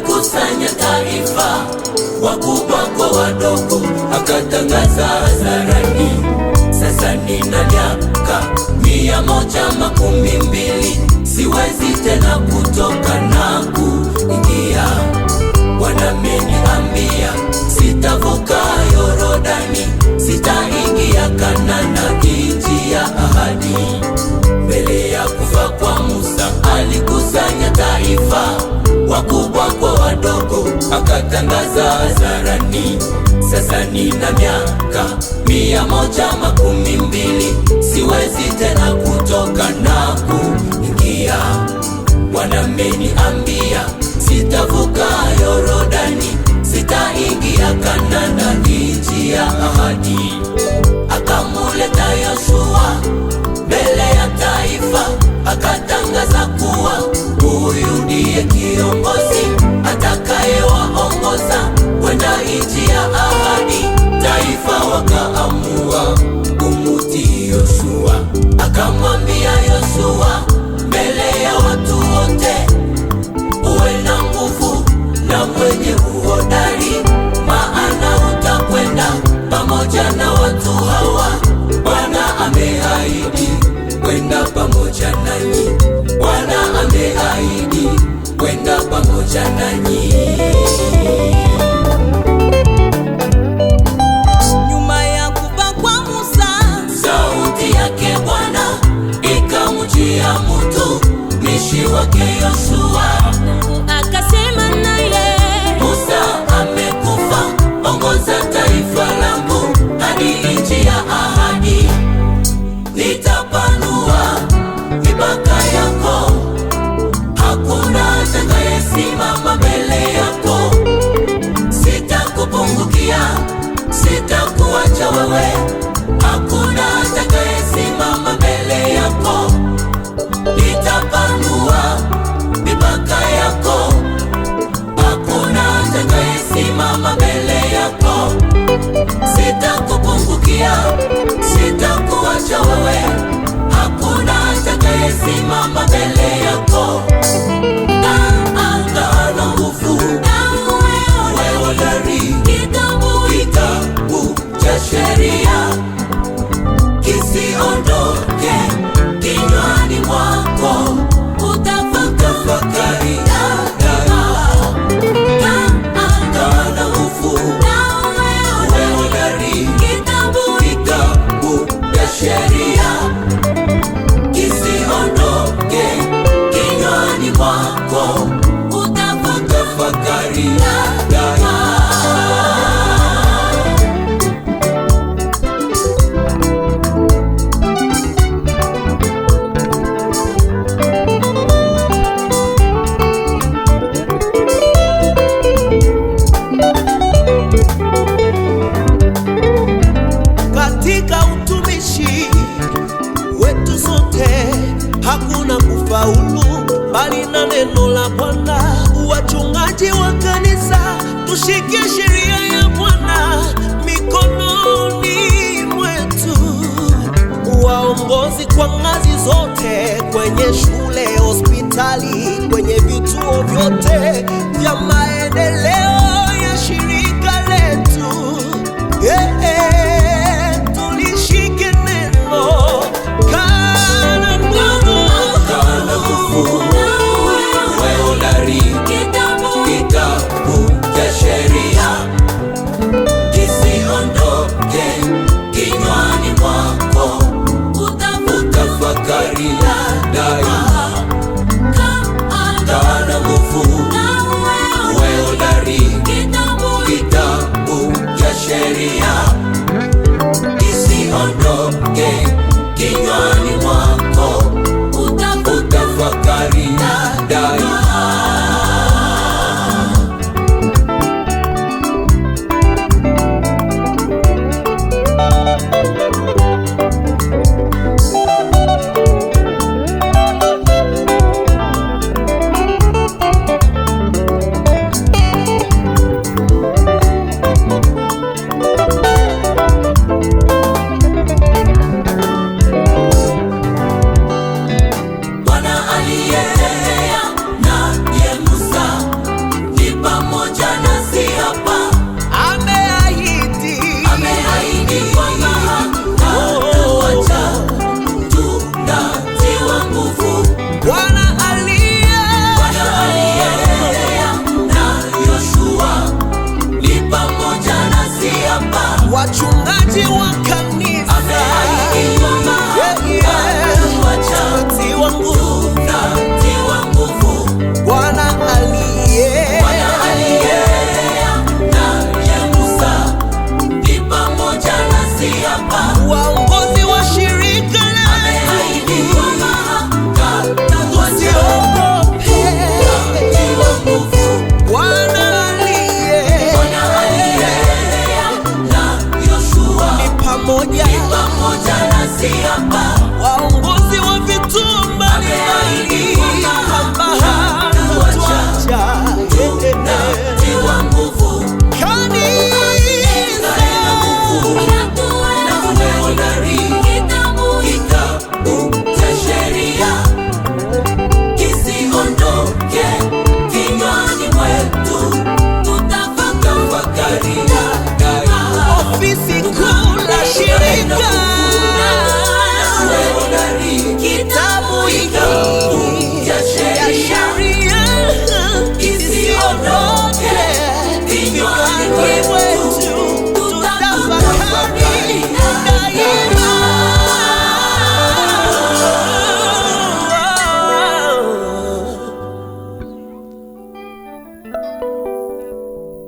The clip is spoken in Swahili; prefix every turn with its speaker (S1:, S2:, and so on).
S1: alikusanya taifa, wakubwa kwa wadogo, akatangaza hadharani, sasa nina miaka 112, siwezi tena kutoka na kuingia. Bwana ameniambia sitavuka Yorodani, sitaingia Kanaani, nchi ya ahadi. Mbele ya kufa kwa Musa alikusanya taifa, wakubwa kwa wadogo, akatangaza hadharani, sasa nina miaka 112, siwezi tena kutoka na kuingia. Bwana ameniambia sitavuka Yorodani, sitaingia Kanaani, nchi ya ahadi. Akamuleta Yoshua mbele ya taifa, akatangaza kuwa huyu ndiye kiongozi atakayewaongoza kwenda nchi ya ahadi. Taifa wakaamua kumutii Yoshua. Akamwambia Yoshua mbele ya watu wote, uwe na nguvu na mwenye uhodari, maana utakwenda pamoja na watu hawa. Bwana ameahidi kwenda pamoja nanyi. Bwana ameahidi kwenda pamoja nanyi.
S2: Nyuma ya kufa kwa Musa,
S1: sauti yake Bwana ikamjia mtumishi wake Yoshua,
S2: akasema naye,
S1: Musa amekufa, ongoza taifa langu hadi nchi ya ahadi. Nitapanua mipaka yako, hakuna atakayesimama mbele yako. Sitakupungukia, sitakuacha wewe, hakuna atakayesimama mbele yako. Nitapanua mipaka yako, hakuna atakayesimama mbele yako. Sitakupungukia, sitakuacha wewe, hakuna atakayesimama mbele yako. Ana nguvu, wewe hodari, kitabu cha sheria kisiondoke kinywani mwako, utafakari daima. Ana nguvu, wewe hodari, kitabu cha sheria kisiondoke kinywani mwako, utafakari daima.
S3: Katika utumishi wetu sote hakuna kufaulu bali na neno la Bwana. Wachungaji wa kanisa, tushike sheria ya Bwana mikononi mwetu. Waongozi kwa ngazi zote, kwenye shule, hospitali, kwenye vituo vyote vya maendeleo ya shirika letu, tulishike neno. Kana nguvu,
S1: wewe hodari, kitabu cha sheria kisiondoke kinywani mwako, utafakari daima. Kana nguvu, wewe hodari, nasi hapa